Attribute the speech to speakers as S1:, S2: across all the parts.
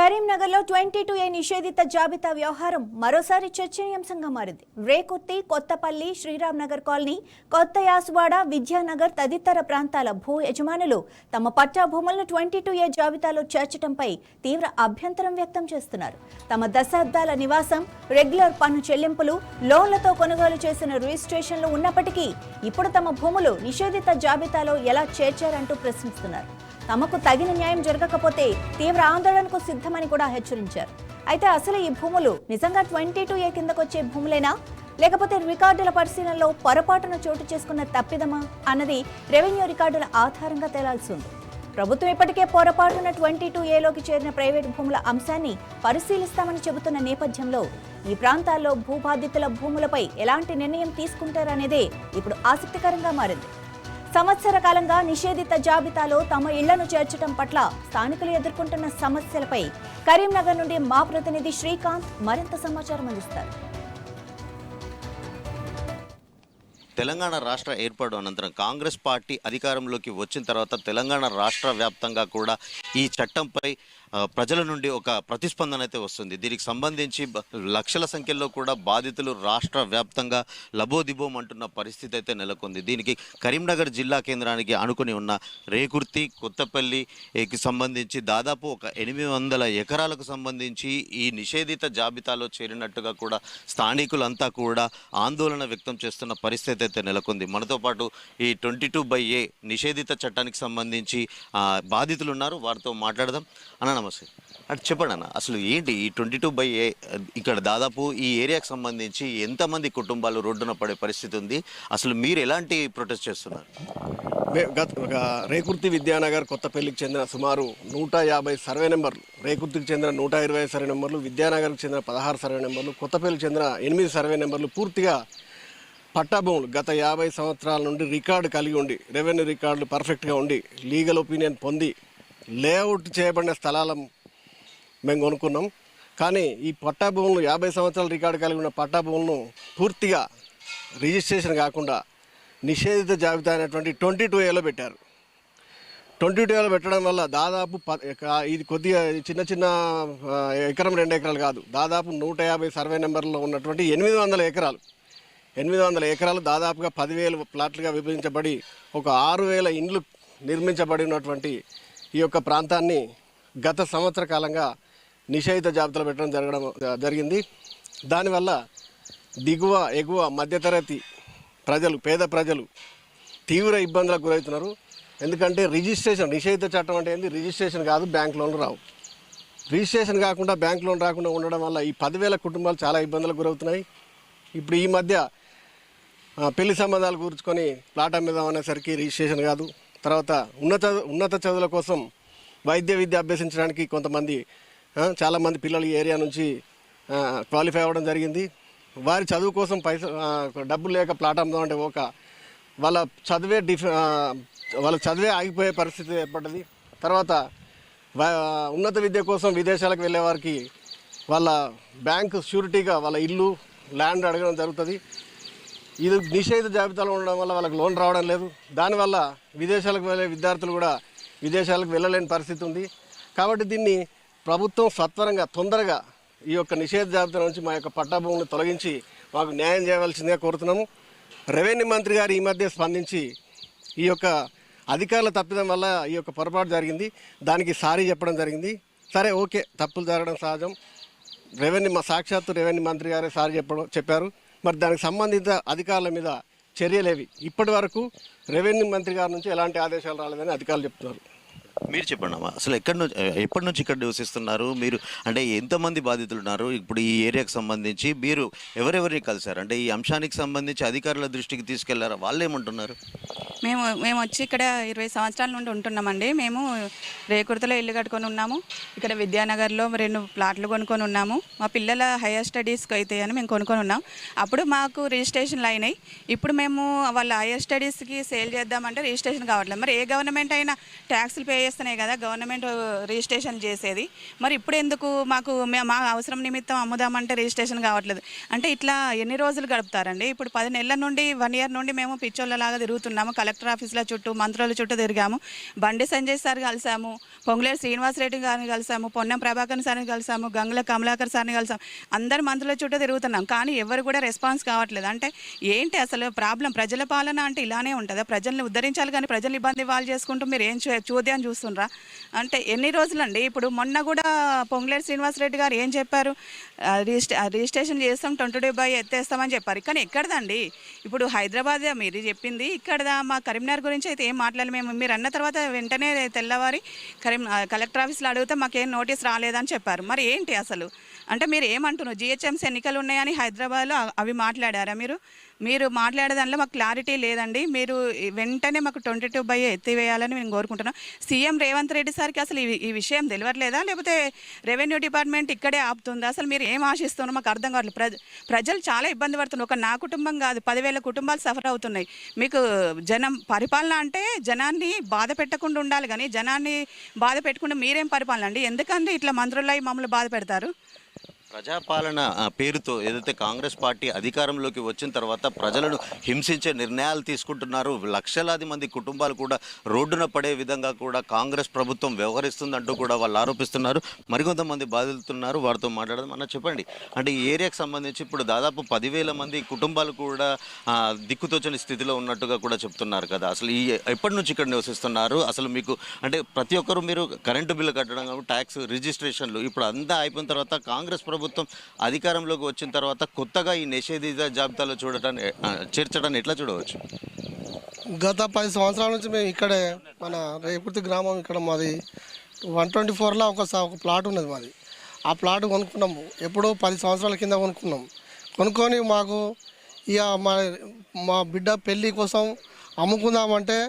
S1: కరీంనగర్లో 22A నిషేధిత జాబితా వ్యవహారం మరోసారి చర్చనీయాంశంగా మారింది. రేకుర్తి, కొత్తపల్లి, శ్రీరామ్ నగర్ కాలనీ, కొత్త యాసువాడ, విద్యానగర్ తదితర ప్రాంతాల భూ యజమానులు తమ పట్టా భూములను 22A జాబితాలో చేర్చడంపై తీవ్ర అభ్యంతరం వ్యక్తం చేస్తున్నారు. తమ దశాబ్దాల నివాసం, రెగ్యులర్ పన్ను చెల్లింపులు, లోన్లతో కొనుగోలు చేసిన రిజిస్ట్రేషన్లు ఉన్నప్పటికీ ఇప్పుడు తమ భూములు నిషేధిత జాబితాలో ఎలా చేర్చారంటూ ప్రశ్నిస్తున్నారు. తమకు తగిన న్యాయం జరగకపోతే తీవ్ర ఆందోళనకు సిద్ధమని కూడా హెచ్చరించారు. అయితే అసలు ఈ భూములు నిజంగా 22A కిందకొచ్చే భూములేనా, లేకపోతే రికార్డుల పరిశీలనలో పొరపాటున చోటు చేసుకున్న తప్పిదమా అన్నది రెవెన్యూ రికార్డుల ఆధారంగా తేలాల్సి ఉంది. ప్రభుత్వం ఇప్పటికే పొరపాటున 22Aలోకి చేరిన ప్రైవేటు భూముల అంశాన్ని పరిశీలిస్తామని చెబుతున్న నేపథ్యంలో ఈ ప్రాంతాల్లో భూబాధితుల భూములపై ఎలాంటి నిర్ణయం తీసుకుంటారనేదే ఇప్పుడు ఆసక్తికరంగా మారింది. సంవత్సర కాలంగా నిషేధిత జాబితాలో తమ ఇళ్లను చేర్చడం పట్ల స్థానికులు ఎదుర్కొంటున్న సమస్యలపై కరీంనగర్ నుండి మా ప్రతినిధి శ్రీకాంత్ మరింత సమాచారం అందిస్తారు.
S2: తెలంగాణ రాష్ట్ర ఏర్పాటు అనంతరం కాంగ్రెస్ పార్టీ అధికారంలోకి వచ్చిన తర్వాత తెలంగాణ రాష్ట్ర వ్యాప్తంగా కూడా ఈ చట్టంపై ప్రజల నుండి ఒక ప్రతిస్పందన అయితే వస్తుంది. దీనికి సంబంధించి లక్షల సంఖ్యలో కూడా బాధితులు రాష్ట్ర వ్యాప్తంగా లబోదిబోం అంటున్న పరిస్థితి అయితే నెలకొంది. దీనికి కరీంనగర్ జిల్లా కేంద్రానికి ఆనుకుని ఉన్న రేకుర్తి, కొత్తపల్లికి సంబంధించి దాదాపు ఒక 800 ఎకరాలకు సంబంధించి ఈ నిషేధిత జాబితాలో చేరినట్టుగా కూడా స్థానికులంతా కూడా ఆందోళన వ్యక్తం చేస్తున్న పరిస్థితి అయితే నెలకొంది. మనతో పాటు ఈ 22A నిషేధిత చట్టానికి సంబంధించి బాధితులు ఉన్నారు, వారితో మాట్లాడదాం. అన్న నమస్తే. అంటే చెప్పండి అన్న, అసలు ఏంటి ఈ 22A? ఇక్కడ దాదాపు ఈ ఏరియాకి సంబంధించి ఎంతమంది కుటుంబాలు రోడ్డున పడే పరిస్థితి ఉంది? అసలు మీరు ఎలాంటి ప్రొటెస్ట్ చేస్తున్నారు?
S3: రేకుర్తి, విద్యానగర్, కొత్తపల్లికి చెందిన సుమారు 150 సర్వే నెంబర్లు, రేకుర్తికి చెందిన 120 సర్వే నెంబర్లు, విద్యానగర్కి చెందిన 16 సర్వే నెంబర్లు, కొత్తపల్లికి చెందిన 8 సర్వే నెంబర్లు పూర్తిగా పట్టా భూములు గత 50 సంవత్సరాల నుండి రికార్డు కలిగి ఉండి, రెవెన్యూ రికార్డులు పర్ఫెక్ట్గా ఉండి, లీగల్ ఒపీనియన్ పొంది లేఅవుట్ చేయబడిన స్థలాలను మేము కొనుక్కున్నాం. కానీ ఈ పట్టా భూములు 50 సంవత్సరాల రికార్డు కలిగి ఉన్న పట్టా భూములను పూర్తిగా రిజిస్ట్రేషన్ కాకుండా నిషేధిత జాబితా అయినటువంటి 22Aలో పెట్టారు. 22Aలో పెట్టడం వల్ల దాదాపు ఇది కొద్దిగా చిన్న ఎకరం 2 ఎకరాలు కాదు, దాదాపు 150 సర్వే నెంబర్లో ఉన్నటువంటి 800 ఎకరాలు, 800 ఎకరాలు దాదాపుగా 10,000 ప్లాట్లుగా విభజించబడి ఒక 6,000 ఇండ్లు నిర్మించబడి ఉన్నటువంటి ఈ యొక్క ప్రాంతాన్ని గత సంవత్సర కాలంగా నిషేధిత జాబితాలో పెట్టడం జరిగింది. దానివల్ల దిగువ, ఎగువ, మధ్యతరగతి ప్రజలు, పేద ప్రజలు తీవ్ర ఇబ్బందులకు గురవుతున్నారు. ఎందుకంటే రిజిస్ట్రేషన్, నిషేధిత చట్టం అంటే ఏంది? రిజిస్ట్రేషన్ కాదు, బ్యాంక్ లోన్లు రావు. రిజిస్ట్రేషన్ కాకుండా బ్యాంక్ లోన్ రాకుండా ఉండడం వల్ల ఈ 10,000 కుటుంబాలు చాలా ఇబ్బందులకు గురవుతున్నాయి. ఇప్పుడు ఈ మధ్య పెళ్లి సంబంధాలు కూర్చుకొని ప్లాట్ అమ్మేదాం అనేసరికి రిజిస్ట్రేషన్ కాదు. తర్వాత ఉన్నత చదువుల కోసం వైద్య విద్య అభ్యసించడానికి కొంతమంది చాలామంది పిల్లలు ఈ ఏరియా నుంచి క్వాలిఫై అవ్వడం జరిగింది. వారి చదువు కోసం డబ్బులు లేక ప్లాట్ అమ్ముదామంటే వాళ్ళ చదివే ఆగిపోయే పరిస్థితి ఏర్పడ్డది. తర్వాత ఉన్నత విద్య కోసం విదేశాలకు వెళ్ళే వారికి వాళ్ళ బ్యాంకు షూరిటీగా వాళ్ళ ఇల్లు, ల్యాండ్ అడగడం జరుగుతుంది. ఇది నిషేధిత జాబితాలో ఉండడం వల్ల వాళ్ళకి లోన్ రావడం లేదు. దానివల్ల విదేశాలకు వెళ్ళే విద్యార్థులు కూడా విదేశాలకు వెళ్ళలేని పరిస్థితి ఉంది. కాబట్టి దీన్ని ప్రభుత్వం సత్వరంగా, తొందరగా ఈ యొక్క నిషేధ జాబితా నుంచి మా యొక్క పట్టా భూములను తొలగించి మాకు న్యాయం చేయవలసిందిగా కోరుతున్నాము. రెవెన్యూ మంత్రి గారు ఈ మధ్య స్పందించి ఈ యొక్క అధికారుల తప్పిదం వల్ల ఈ యొక్క పొరపాటు జరిగింది, దానికి సారీ చెప్పడం జరిగింది. సరే, ఓకే, తప్పులు జరగడం సహజం. సాక్షాత్తు రెవెన్యూ మంత్రి గారే సారీ చెప్పారు. మరి దానికి సంబంధిత అధికారుల మీద చర్యలేవి ఇప్పటి వరకు రెవెన్యూ మంత్రి గారి నుంచి ఎలాంటి ఆదేశాలు రాలేదని అధికారులు చెప్తున్నారు.
S2: మీరు చెప్పండి అమ్మా, అసలు ఎప్పటి నుంచి ఇక్కడ నివసిస్తున్నారు మీరు? అంటే ఎంతమంది బాధితులు ఉన్నారు? ఇప్పుడు ఈ ఏరియాకి సంబంధించి మీరు ఎవరెవరిని కలిశారు? అంటే ఈ అంశానికి సంబంధించి అధికారుల దృష్టికి తీసుకెళ్లారా? వాళ్ళు ఏమంటున్నారు?
S4: మేము వచ్చి ఇక్కడ 20 సంవత్సరాల నుండి ఉంటున్నామండి. మేము రేకుర్తిలో ఇల్లు కట్టుకొని ఉన్నాము. ఇక్కడ విద్యానగర్లో 2 ప్లాట్లు కొనుక్కొని ఉన్నాము. మా పిల్లల హైయర్ స్టడీస్కి అయితే అని మేము కొనుక్కొని ఉన్నాం. అప్పుడు మాకు రిజిస్ట్రేషన్లు అయినాయి. ఇప్పుడు మేము వాళ్ళ హైయర్ స్టడీస్కి సేల్ చేద్దామంటే రిజిస్ట్రేషన్ కావట్లేదు. మరి ఏ గవర్నమెంట్ అయినా ట్యాక్స్లు పే చేస్తేనే కదా గవర్నమెంట్ రిజిస్ట్రేషన్ చేసేది. మరి ఇప్పుడు ఎందుకు మా అవసరం నిమిత్తం అమ్ముదామంటే రిజిస్ట్రేషన్ కావట్లేదు అంటే ఇట్లా ఎన్ని రోజులు గడుపుతారండి? ఇప్పుడు 10 నెలల నుండి 1 ఇయర్ నుండి మేము పిచ్చోళ్ళలాగా తిరుగుతున్నాము. కలెక్టర్ ఆఫీసుల చుట్టూ, మంత్రుల చుట్టూ తిరిగాము. బండి సంజయ్ సార్ కలిసాము, పొంగులేరు శ్రీనివాసరెడ్డి గారిని కలిసాము, పొన్నం ప్రభాకర్ సార్ని కలిసాము, గంగుల కమలాకర్ సార్ని కలిసాము. అందరు మంత్రుల చుట్టూ తిరుగుతున్నాం, కానీ ఎవరు కూడా రెస్పాన్స్ కావట్లేదు. అంటే ఏంటి అసలు ప్రాబ్లం? ప్రజల పాలన అంటే ఇలానే ఉంటుందా? ప్రజల్ని ఉద్ధరించాలి కానీ ప్రజలు ఇబ్బంది వాళ్ళు చేసుకుంటూ మీరు ఏం చూద్దాం చూస్తుండ్రా? అంటే ఎన్ని రోజులండి? ఇప్పుడు మొన్న కూడా పొంగులేరు శ్రీనివాసరెడ్డి గారు ఏం చెప్పారు? రిజిస్ట్రేషన్ చేస్తాం, 22/7 ఎత్తేస్తామని చెప్పారు. కానీ ఎక్కడదండి? ఇప్పుడు హైదరాబాద్ మీరు చెప్పింది, ఇక్కడదా? మా కరీంనగర్ గురించి అయితే ఏం మాట్లాడలేదు. మేము మీరు అన్న తర్వాత వెంటనే తెల్లవారి కలెక్టర్ ఆఫీస్లో అడిగితే మాకేం నోటీస్ రాలేదని చెప్పారు. మరి ఏంటి అసలు? అంటే మీరు ఏమంటున్నారు? జిహెచ్ఎంసీ ఎన్నికలు ఉన్నాయని హైదరాబాద్లో అవి మాట్లాడారా? మీరు మాట్లాడే దానిలో మాకు క్లారిటీ లేదండి. మీరు వెంటనే మాకు 22/7 ఎత్తివేయాలని మేము కోరుకుంటున్నాం. సీఎం రేవంత్ రెడ్డి సార్కి అసలు ఈ విషయం తెలియట్లేదా? లేకపోతే రెవెన్యూ డిపార్ట్మెంట్ ఇక్కడే ఆపుతుందా? అసలు మీరు ఏం ఆశిస్తున్నారో మాకు అర్థం కావట్లేదు. ప్రజలు చాలా ఇబ్బంది పడుతున్నారు. ఒక నా కుటుంబం కాదు, 10,000 కుటుంబాలు సఫర్ అవుతున్నాయి. మీకు పరిపాలన అంటే జనాన్ని బాధ పెట్టకుండా ఉండాలి, కానీ జనాన్ని బాధ పెట్టకుండా మీరేం పరిపాలన అండి? ఎందుకంటే ఇట్లా మంత్రులై మమ్మల్ని బాధ పెడతారు?
S2: ప్రజాపాలన పేరుతో ఏదైతే కాంగ్రెస్ పార్టీ అధికారంలోకి వచ్చిన తర్వాత ప్రజలను హింసించే నిర్ణయాలు తీసుకుంటున్నారు. లక్షలాది మంది కుటుంబాలు కూడా రోడ్డున పడే విధంగా కూడా కాంగ్రెస్ ప్రభుత్వం వ్యవహరిస్తుందంటూ కూడా వాళ్ళు ఆరోపిస్తున్నారు. మరికొంతమంది బాధితున్నారు, వారితో మాట్లాడదాం. అన్న చెప్పండి, అంటే ఈ ఏరియాకి సంబంధించి ఇప్పుడు దాదాపు 10,000 మంది కుటుంబాలు కూడా దిక్కుతోచని స్థితిలో ఉన్నట్టుగా కూడా చెప్తున్నారు కదా. అసలు ఎప్పటి నుంచి ఇక్కడ నివసిస్తున్నారు? అసలు మీకు అంటే ప్రతి ఒక్కరు మీరు కరెంటు బిల్లు కట్టడం, ట్యాక్స్ రిజిస్ట్రేషన్లు ఇప్పుడు అంతా అయిపోయిన తర్వాత కాంగ్రెస్ ప్రభుత్వం అధికారంలోకి వచ్చిన తర్వాత కొత్తగా ఈ నిషేధిత జాబితాలో చేర్చడాన్ని ఎట్లా చూడవచ్చు?
S5: గత 10 సంవత్సరాల నుంచి మేము ఇక్కడే మన రేకుర్తి గ్రామం, ఇక్కడ మాది 124లో ఒక ప్లాట్ ఉన్నది మాది. ఆ ప్లాట్ కొనుక్కున్నాము ఎప్పుడో 10 సంవత్సరాల కింద కొనుక్కొని మాకు ఇక మా బిడ్డ పెళ్ళి కోసం అమ్ముకుందామంటే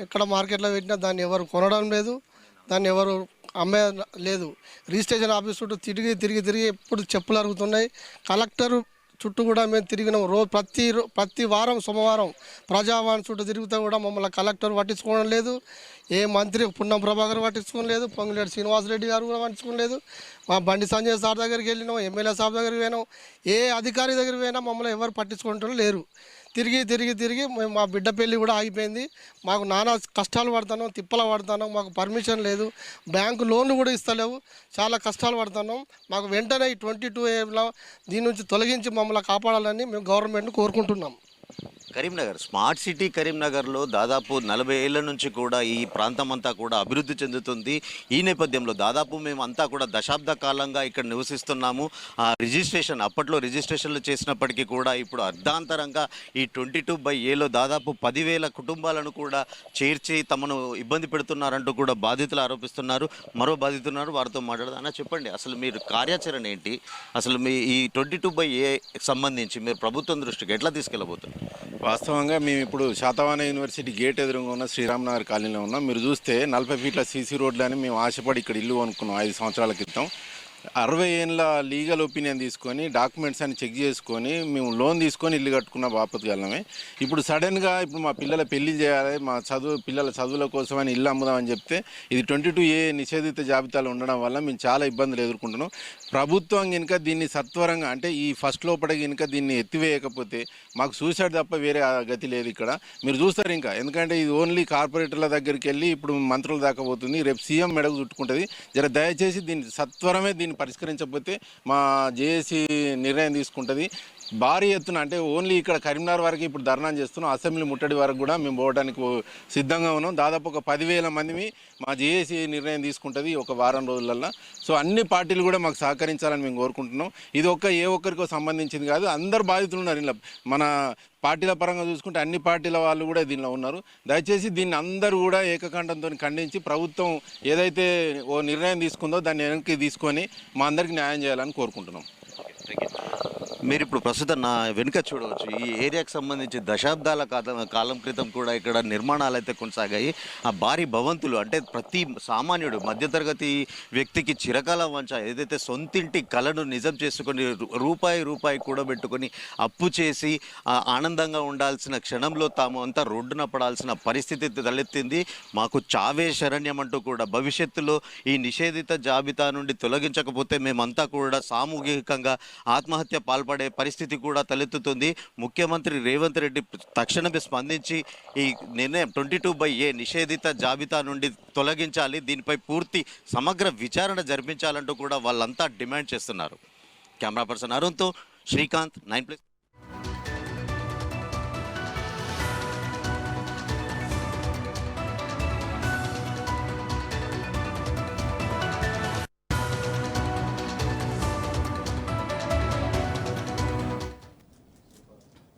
S5: ఎక్కడ మార్కెట్లో పెట్టినా దాన్ని ఎవరు కొనడం లేదు, దాన్ని ఎవరు అమ్మే లేదు. రిజిస్ట్రేషన్ ఆఫీస్ చుట్టూ తిరిగి ఎప్పుడు చెప్పులు అరుగుతున్నాయి. కలెక్టర్ చుట్టూ కూడా మేము తిరిగినాం. ప్రతి వారం సోమవారం ప్రజావాణి చుట్టూ తిరుగుతూ కూడా మమ్మల్ని కలెక్టర్ పట్టించుకోవడం లేదు. ఏ మంత్రి పొన్నం ప్రభాకర్ పట్టించుకోలేదు, పొంగులేరు శ్రీనివాసరెడ్డి గారు కూడా పట్టించుకోలేదు. మా బండి సంజయ్ సార్ దగ్గరికి వెళ్ళినాం, ఎమ్మెల్యే సార్ దగ్గరికి పోయినాం, ఏ అధికారి దగ్గరికి పోయినా మమ్మల్ని ఎవరు పట్టించుకుంటారో లేరు. తిరిగి మా బిడ్డ పెళ్ళి కూడా ఆగిపోయింది. మాకు నానా కష్టాలు పడుతున్నాం, తిప్పలు పడుతున్నాం. మాకు పర్మిషన్ లేదు, బ్యాంకు లోన్లు కూడా ఇస్తలేవు. చాలా కష్టాలు పడుతున్నాం. మాకు వెంటనే ఈ 22A దీని నుంచి తొలగించి మమ్మల్ని కాపాడాలని మేము గవర్నమెంట్ని కోరుకుంటున్నాం.
S2: కరీంనగర్ స్మార్ట్ సిటీ కరీంనగర్లో దాదాపు 40 ఏళ్ల నుంచి కూడా ఈ ప్రాంతం అంతా కూడా అభివృద్ధి చెందుతుంది. ఈ నేపథ్యంలో దాదాపు మేము అంతా కూడా దశాబ్ద కాలంగా ఇక్కడ నివసిస్తున్నాము. అప్పట్లో రిజిస్ట్రేషన్లు చేసినప్పటికీ కూడా ఇప్పుడు అర్ధాంతరంగా ఈ 22/7లో దాదాపు 10,000 కుటుంబాలను కూడా చేర్చి తమను ఇబ్బంది పెడుతున్నారంటూ కూడా బాధితులు ఆరోపిస్తున్నారు. మరో బాధితున్నారు, వారితో మాట్లాడదాం. అన్న చెప్పండి, అసలు మీరు కార్యాచరణ ఏంటి? అసలు మీ ఈ 22/7 సంబంధించి మీరు ప్రభుత్వం దృష్టికి ఎట్లా తీసుకెళ్ళబోతున్నారు?
S6: వాస్తవంగా మేము ఇప్పుడు శాతవాహన యూనివర్సిటీ గేట్ ఎదురుగా ఉన్న శ్రీరామనగర్ కాలనీలో ఉన్నాం. మీరు చూస్తే 40 ఫీట్ల సీసీ రోడ్లు అని మేము ఆశపడి ఇక్కడ ఇల్లు కొనుక్కున్నాం 5 సంవత్సరాల క్రితం. 60 ఏళ్ళ లీగల్ ఒపీనియన్ తీసుకొని డాక్యుమెంట్స్ అని చెక్ చేసుకొని మేము లోన్ తీసుకొని ఇల్లు కట్టుకున్న బాపతగలమే. ఇప్పుడు సడన్గా ఇప్పుడు మా పిల్లల పెళ్లి చేయాలి, మా పిల్లల చదువుల కోసమని ఇల్లు అమ్ముదామని చెప్తే ఇది 22A నిషేధిత జాబితాలో ఉండడం వల్ల మేము చాలా ఇబ్బందులు ఎదుర్కొంటున్నాం. ప్రభుత్వం కనుక దీన్ని సత్వరంగా అంటే ఈ ఫస్ట్ లోపల కనుక దీన్ని ఎత్తివేయకపోతే మాకు సూసైడ్ తప్ప వేరే గతి లేదు ఇక్కడ. మీరు చూస్తారు ఇంకా, ఎందుకంటే ఇది ఓన్లీ కార్పొరేటర్ల దగ్గరికి వెళ్ళి ఇప్పుడు మంత్రుల దాకా పోతుంది, రేపు సీఎం మెడకు చుట్టుకుంటుంది. దయచేసి దీన్ని సత్వరమే దీన్ని పరిష్కరించకపోతే మా జేఏసీ నిర్ణయం తీసుకుంటుంది. భారీ ఎత్తున అంటే ఓన్లీ ఇక్కడ కరీంనగర్ వరకు ఇప్పుడు ధర్నా చేస్తున్నాం, అసెంబ్లీ ముట్టడి వరకు కూడా మేము పోవడానికి సిద్ధంగా ఉన్నాం. దాదాపు ఒక 10,000 మంది మా జేఏసీ నిర్ణయం తీసుకుంటుంది ఒక వారం రోజులల్లో. సో అన్ని పార్టీలు కూడా మాకు సహకరించాలని మేము కోరుకుంటున్నాం. ఇది ఏ ఒక్కరికో సంబంధించింది కాదు, అందరు బాధితులు ఉన్నారు ఇలా. మన పార్టీల పరంగా చూసుకుంటే అన్ని పార్టీల వాళ్ళు కూడా దీనిలో ఉన్నారు. దయచేసి దీన్ని అందరూ కూడా ఏకకంఠంతో ఖండించి ప్రభుత్వం ఏదైతే ఓ నిర్ణయం తీసుకుందో దాన్ని వెనక్కి తీసుకొని మా అందరికీ న్యాయం చేయాలని కోరుకుంటున్నాం.
S2: మీరు ఇప్పుడు ప్రస్తుతం నా వెనుక చూడవచ్చు. ఈ ఏరియాకి సంబంధించి దశాబ్దాల కాలం క్రితం కూడా ఇక్కడ నిర్మాణాలు అయితే కొనసాగాయి. ఆ భారీ భవంతులు అంటే ప్రతి సామాన్యుడు మధ్యతరగతి వ్యక్తికి చిరకాల వంచ ఏదైతే సొంతింటి కలను నిజం చేసుకొని రూపాయి కూడబెట్టుకొని అప్పు చేసి ఆనందంగా ఉండాల్సిన క్షణంలో తాము అంతా రోడ్డున పడాల్సిన పరిస్థితి తలెత్తింది. మాకు చావే శరణ్యం అంటూ కూడా భవిష్యత్తులో ఈ నిషేధిత జాబితా నుండి తొలగించకపోతే మేమంతా కూడా సామూహికంగా ఆత్మహత్య పాల్పడే పరిస్థితి కూడా తలెత్తుతుంది. ముఖ్యమంత్రి రేవంత్ రెడ్డి తక్షణమే స్పందించి ఈ నిర్ణయం 22/A నిషేధిత జాబితా నుండి తొలగించాలి, దీనిపై పూర్తి సమగ్ర విచారణ జరిపించాలంటూ కూడా వాళ్ళంతా డిమాండ్ చేస్తున్నారు. కెమెరా పర్సన్ అరుణ్తో శ్రీకాంత్, 9+.